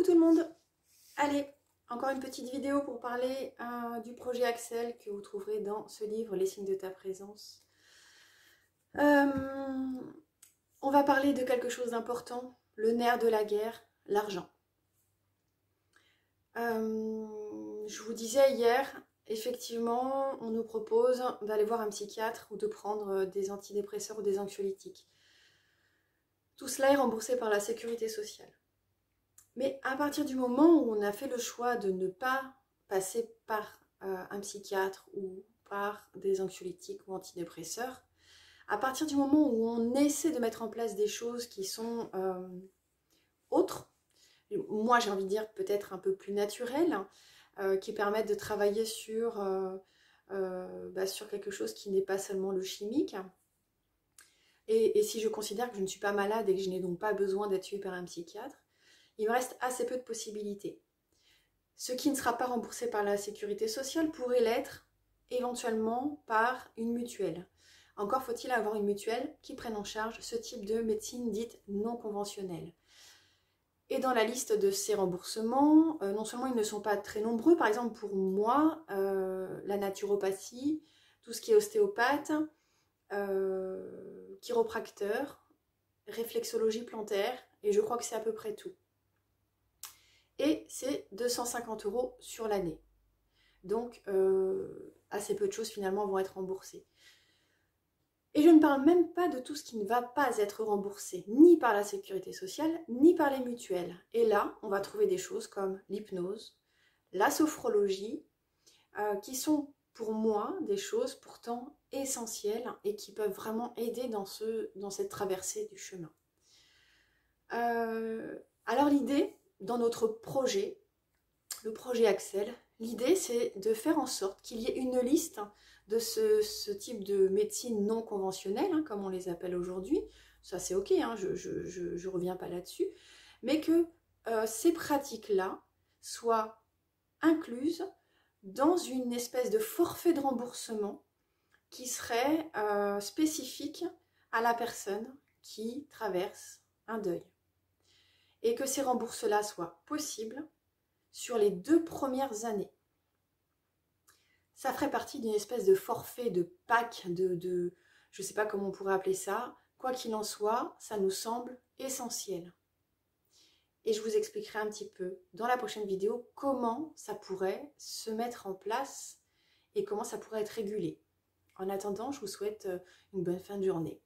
tout le monde. Allez, encore une petite vidéo pour parler du projet Axel que vous trouverez dans ce livre, Les signes de ta présence. On va parler de quelque chose d'important, le nerf de la guerre, l'argent. Je vous disais hier, effectivement, on nous propose d'aller voir un psychiatre ou de prendre des antidépresseurs ou des anxiolytiques. Tout cela est remboursé par la sécurité sociale. Mais à partir du moment où on a fait le choix de ne pas passer par un psychiatre ou par des anxiolytiques ou antidépresseurs, à partir du moment où on essaie de mettre en place des choses qui sont autres, moi j'ai envie de dire peut-être un peu plus naturelles, qui permettent de travailler sur quelque chose qui n'est pas seulement le chimique. Et si je considère que je ne suis pas malade et que je n'ai donc pas besoin d'être suivie par un psychiatre, il me reste assez peu de possibilités. Ce qui ne sera pas remboursé par la sécurité sociale pourrait l'être éventuellement par une mutuelle. Encore faut-il avoir une mutuelle qui prenne en charge ce type de médecine dite non conventionnelle. Et dans la liste de ces remboursements, non seulement ils ne sont pas très nombreux, par exemple pour moi, la naturopathie, tout ce qui est ostéopathe, chiropracteur, réflexologie plantaire, et je crois que c'est à peu près tout. Et c'est 250 € sur l'année. Donc, assez peu de choses finalement vont être remboursées. Et je ne parle même pas de tout ce qui ne va pas être remboursé, ni par la sécurité sociale, ni par les mutuelles. Et là, on va trouver des choses comme l'hypnose, la sophrologie, qui sont pour moi des choses pourtant essentielles et qui peuvent vraiment aider dans cette traversée du chemin. Alors l'idée, dans notre projet, le projet Axel, l'idée c'est de faire en sorte qu'il y ait une liste de ce type de médecine non conventionnelle, comme on les appelle aujourd'hui. Ça c'est ok, je reviens pas là-dessus, mais que ces pratiques-là soient incluses dans une espèce de forfait de remboursement qui serait spécifique à la personne qui traverse un deuil. Et que ces remboursements-là soient possibles sur les 2 premières années. Ça ferait partie d'une espèce de forfait, de pack, je ne sais pas comment on pourrait appeler ça. Quoi qu'il en soit, ça nous semble essentiel. Et je vous expliquerai un petit peu dans la prochaine vidéo comment ça pourrait se mettre en place et comment ça pourrait être régulé. En attendant, je vous souhaite une bonne fin de journée.